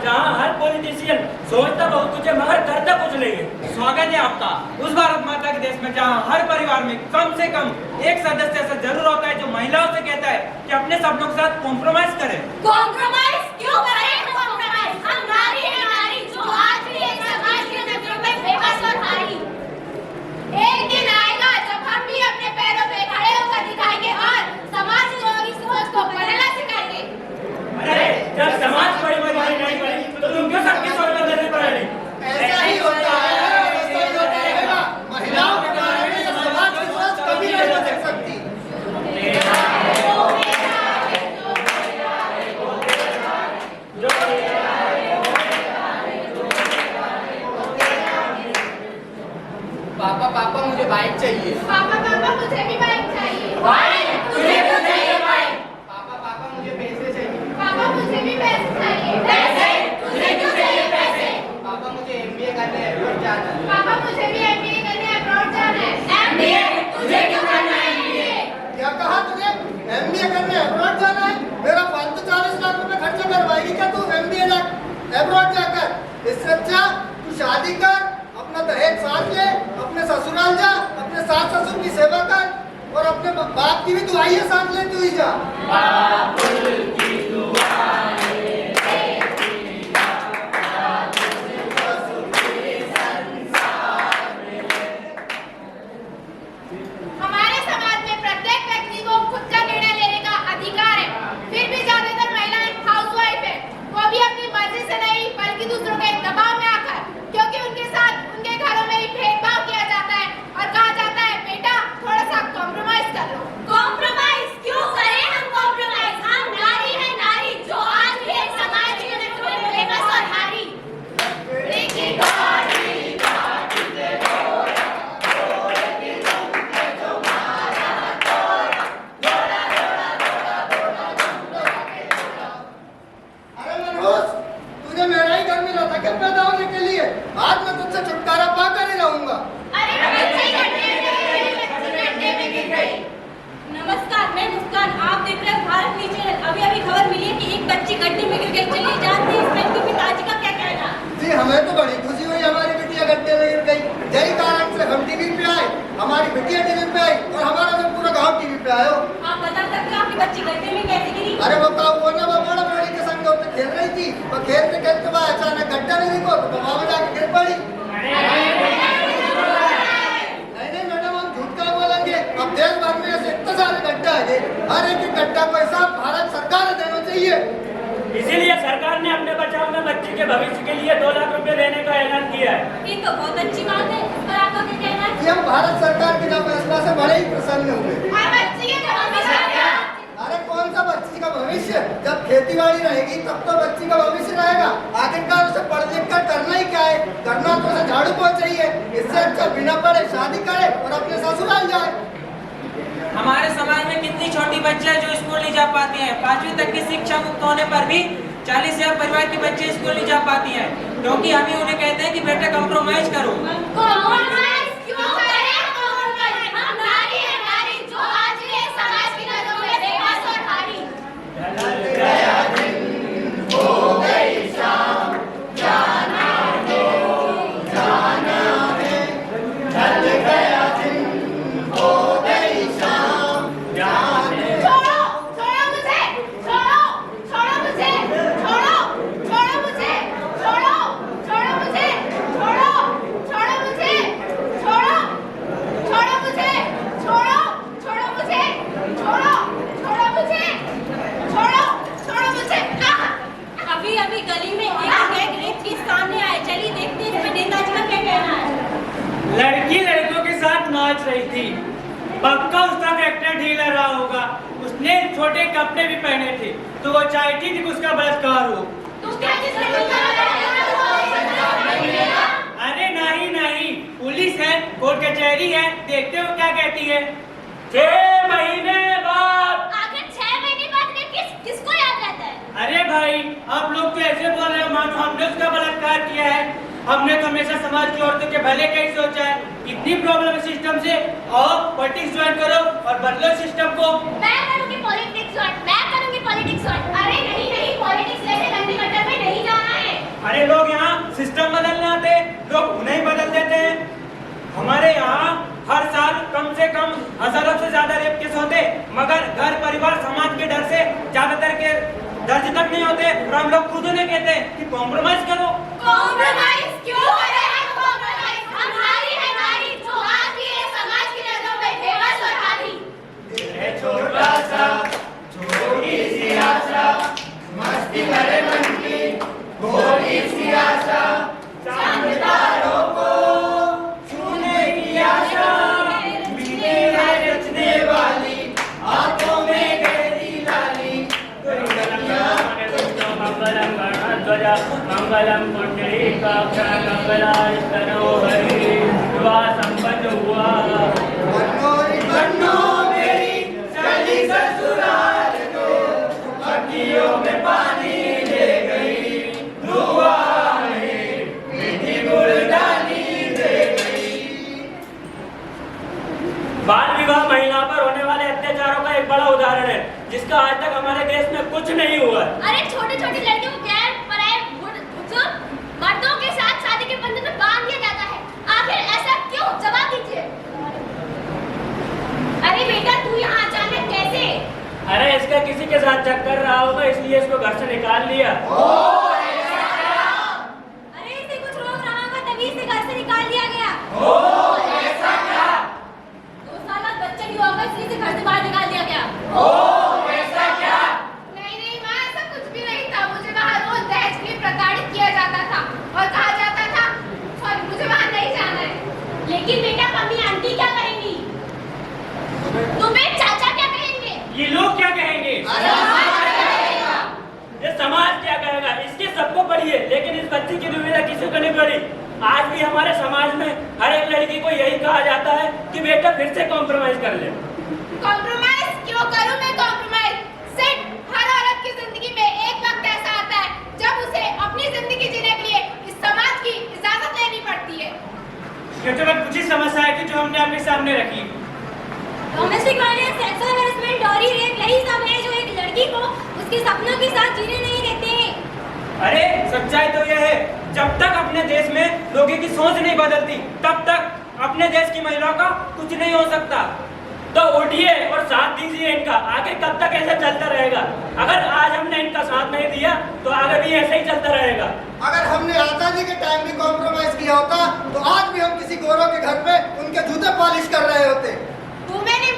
जहाँ हर पॉलिटिशियन सोचता बहुत कुछ है मगर करता कुछ नहीं है। स्वागत है आपका उस भारत माता के देश में जहाँ हर परिवार में कम से कम एक सदस्य ऐसा जरूर होता है जो महिलाओं से कहता है कि अपने सपनों के साथ कॉम्प्रोमाइज करें। कॉम्प्रोमाइज क्यों करें? कॉम्प्रोमाइज हम नारी है, नारी जो आज भी एक समाज की नजरों में बेबस और हारी। एक दिन आएगा जब हम भी अपने पैरों पे खड़े होकर दिखाएंगे और समाज को इस सोच को बदलना सिखाएंगे। अरे जब समाज बड़ी नहीं बड़ी तो तुम क्यों सबकी सोच बदलने पर अड़े? ऐसा ही होता है, ऐसा ही होता रहेगा। महिलाओं के कारण ही समाज की सोच कभी नहीं बदल सकती। पापा पापा मुझे बाइक चाहिए। पापा पापा मुझे भी बाइक चाहिए। बाइक? तुझे क्यों चाहिए बाइक? पापा पापा मुझे पैसे चाहिए। पापा मुझे भी पैसे चाहिए। पैसे? तुझे क्यों चाहिए पैसे? पापा मुझे MBA करने अब्रॉड जाना है। पापा मुझे भी MBA करने अब्रॉड जाना है। MBA? तुझे क्यों करना है MBA? क्या कहा तुझे? MBA करने अब्रॉड जाना है? मेरा फालतू 40 लाख रुपए खर्चा करवाएगी क्या तू MBA अब्रॉड जाकर? इससे अच्छा तू शादी कर, अपना दहेज साथ ले, अपने ससुराल जा, अपने सास ससुर की सेवा कर और अपने बाप की भी दुआएं साथ ले तू ही जा। हमारे समाज में प्रत्येक व्यक्ति को खुद का निर्णय लेने का अधिकार है। फिर भी ज्यादातर महिलाएं हाउसवाइफ है, वो भी अपनी मर्जी से नहीं बल्कि दूसरों के दबाव में आकर, क्योंकि उनके साथ उनके घरों में ही भेदभाव किया जाता है और कहा जाता है बेटा थोड़ा सा कॉम्प्रोमाइज कर लो। कॉम्प्रोमाइज क्यों करें हम? कॉम्प्रोमाइज हम नारी है, नारी जो आज भी एक समाज की नजरों में बेबस और हारी। अरे मनोज, तुझे मेरा ही घर मिला था क्या पैदा होने के लिए? आज मैं तुझसे छुटकारा पाकर ही रहूंगा। अरे बच्ची गड्ढे में गिर गई। नमस्कार, मैं मुस्कान। आप देख रहे हैं भारत न्यूज़ चैनल। अभी अभी खबर मिली है कि एक बच्ची गड्ढे में गिर गई। चलिए जानते हैं इसमें इनके पिताजी का क्या कहना है। जी, हमें तो बड़ी खुशी हुई हमारी बिटिया गड्ढे में गिर गई। यही कारण से हम टीवी पे आए, हमारी बिटिया टीवी पे आई और हमारा तो पूरा गाँव टीवी पे आयो। आप बता सकते हैं आपकी बच्ची गड्ढे में कैसे गिरी? अरे बताओ, वो ना वो बड़ा बड़ी के संग होते खेल रही थी और खेलते खेलते वह अचानक गड्ढा नहीं दिखो तो वहां में जाके गिर पड़ी। नहीं मैडम, हम झूठ का बोलेंगे। अब देश भर में ऐसे इतने सारे गड्ढा है, हर एक गड्ढा को हिसाब भारत सरकार देना चाहिए। इसीलिए सरकार ने अपने बचाव में बच्ची के भविष्य के लिए 2 लाख रुपए देने का ऐलान किया है। ये तो बहुत अच्छी बात है। इस पर आपका क्या कहना है? कि हम भारत सरकार के जब फैसला से बड़े ही प्रसन्न हुए। और बच्ची के भविष्य क्या? अरे कौन सा बच्ची का भविष्य? जब खेतीबाड़ी रहेगी तब तो बच्ची का भविष्य रहेगा। आखिरकार उसे पढ़ लिख कर करना ही क्या है? करना तो उसे झाड़ू पोंछ चाहिए। इससे अच्छा बिना पढ़े शादी करे और अपने ससुराल जाए। हमारे समाज में कितनी छोटी बच्चे हैं जो स्कूल नहीं जा पाती हैं। 5वीं तक की शिक्षा मुक्त होने पर भी 40,000 परिवार की बच्चे स्कूल नहीं जा पाती हैं, क्योंकि हम ही उन्हें कहते हैं कि बेटा कॉम्प्रोमाइज करो। कॉम्प्रोमाइज क्यों करें? कॉम्प्रोमाइज हम नारी है, नारी जो आज भी एक समाज की नजरों में बेबस और हारी। छोड़ो छोड़ो मुझे, छोड़ो छोड़ो मुझे, छोड़ो छोड़ो मुझे, छोड़ो छोड़ो मुझे, छोड़ो छोड़ो मुझे, छोड़ो छोड़ो मुझे, छोड़ो छोड़ो मुझे, छोड़ो छोड़ो मुझे, छोड़ो छोड़ो मुझे। अभी अभी गली में एक रेप केस सामने आया। चलिए देखते हैं इसमें नेताजी का क्या कहना है। लड़की लड़कों के साथ नाच रही थी, पक्का उसका कैरेक्टर ढीला रहा होगा। उसने छोटे कपड़े भी पहने थे तो वो चाहती थी कि उसका बलात्कार हो। तू क्या जिसने अरे नहीं नहीं, पुलिस है, कोर्ट कचहरी है, देखते हो क्या कहती है। 6 महीने बाद। आखिर 6 महीने बाद किसको याद रहता है? अरे भाई, आप लोग तो ऐसे बोल रहे हो मानो हमने उसका बलात्कार किया है। हमने तो हमेशा समाज की औरतों के भले का ही सोचा है। इतनी प्रॉब्लम है सिस्टम से, और पॉलिटिक्स ज्वाइन करो और बदलो सिस्टम को। मैं करूंगी पॉलिटिक्स ज्वाइन, मैं करूंगी पॉलिटिक्स ज्वाइन। अरे नहीं नहीं, पॉलिटिक्स लेके गंदी गटर में नहीं जाना है। हजारों से ज्यादा रेप केस होते, मगर घर परिवार समाज के डर से ज्यादातर के दर्ज तक नहीं होते। और हम लोग खुद उन्हें कहते हैं कि कॉम्प्रोमाइज करो। कॉम्प्रोमाइज क्यों करें हम? कॉम्प्रोमाइज हमारी है नारी जो आज भी है समाज की नजरों में बेबस और हारी। छोटा सा छोटी सी आशा, मस्ती भरे मन की थोड़ी सी आशा, चांद तारों को छूने की आशा, मीठे रचने वाली आंखों में गहरी लाली। मंगलम गणध्वजा मंगलम पुंडरीकाक्षं मंगलास्तनो हरि। विवाह संपन्न हुआ। बन्नो मेरी चली ससुराल को, अखियों में पानी ले गई, दुआ में मीठी गुलदानी दे गई। बाल विवाह महिला पर होने वाले अत्याचारों का एक बड़ा उदाहरण है, जिसका आज तक हमारे देश में कुछ नहीं हुआ। अरे छोटे छोटे लड़कियों को गैर पराये बुजुर्ग मर्दों के साथ शादी के बंधन में बांध दिया जाता है। आखिर ऐसा क्यों? जवाब दीजिए। अरे बेटा तू यहाँ अचानक कैसे? अरे इसका किसी के साथ चक्कर रहा होगा, इसलिए इसको घर से निकाल लिया। अरे इसे कुछ रोक रहा होगा तभी इसे घर से निकाल दिया गया। 2 साल बाद बच्चा नहीं होगा इसलिए इसे घर से बाहर निकाल दिया गया। नहीं माँ, ऐसा कुछ भी नहीं था। मुझे वहाँ रोज दहेज के लिए प्रताड़ित किया जाता था और कहा जाता था सॉरी मुझे वहाँ नहीं जाना है। लेकिन बेटा मम्मी आंटी क्या करेंगी? तुम्हें चाचा क्या कहेंगे? ये लोग क्या कहेंगे? ये समाज क्या कहेगा? इसके सबको पढ़िए, लेकिन इस बच्ची की दुविधा किसी को नहीं पड़ी। आज भी हमारे समाज में हर एक लड़की को यही कहा जाता है कि बेटा फिर से कॉम्प्रोमाइज कर ले। कॉम्प्रोमाइज क्यों करूं मैं? कॉम्प्रोमाइज सिर्फ हर औरत की जिंदगी में एक वक्त ऐसा आता है जब उसे अपनी जिंदगी जीने के लिए इस समाज की इजाजत लेनी पड़ती है। ये तो एक कुछ समस्या है कि जो हमने आपके सामने रखी। Domestic violence, sexual harassment, dowry rape यही सब है जो एक लड़की को उसके सपनों के साथ जीने नहीं देते हैं। अरे सच्चाई तो यह है, जब तक अपने देश में लोगों की सोच नहीं बदलती तब तक अपने देश की महिलाओं का कुछ नहीं हो सकता। तो उठिए और साथ दीजिए इनका। आगे कब तक ऐसे चलता रहेगा? अगर आज हमने इनका साथ नहीं दिया तो आगे भी ऐसे ही चलता रहेगा। अगर हमने आजादी के टाइम भी कॉम्प्रोमाइज किया होता तो आज भी हम किसी गोरों के घर पे उनके जूते पॉलिश कर रहे होते। तुम्हें नहीं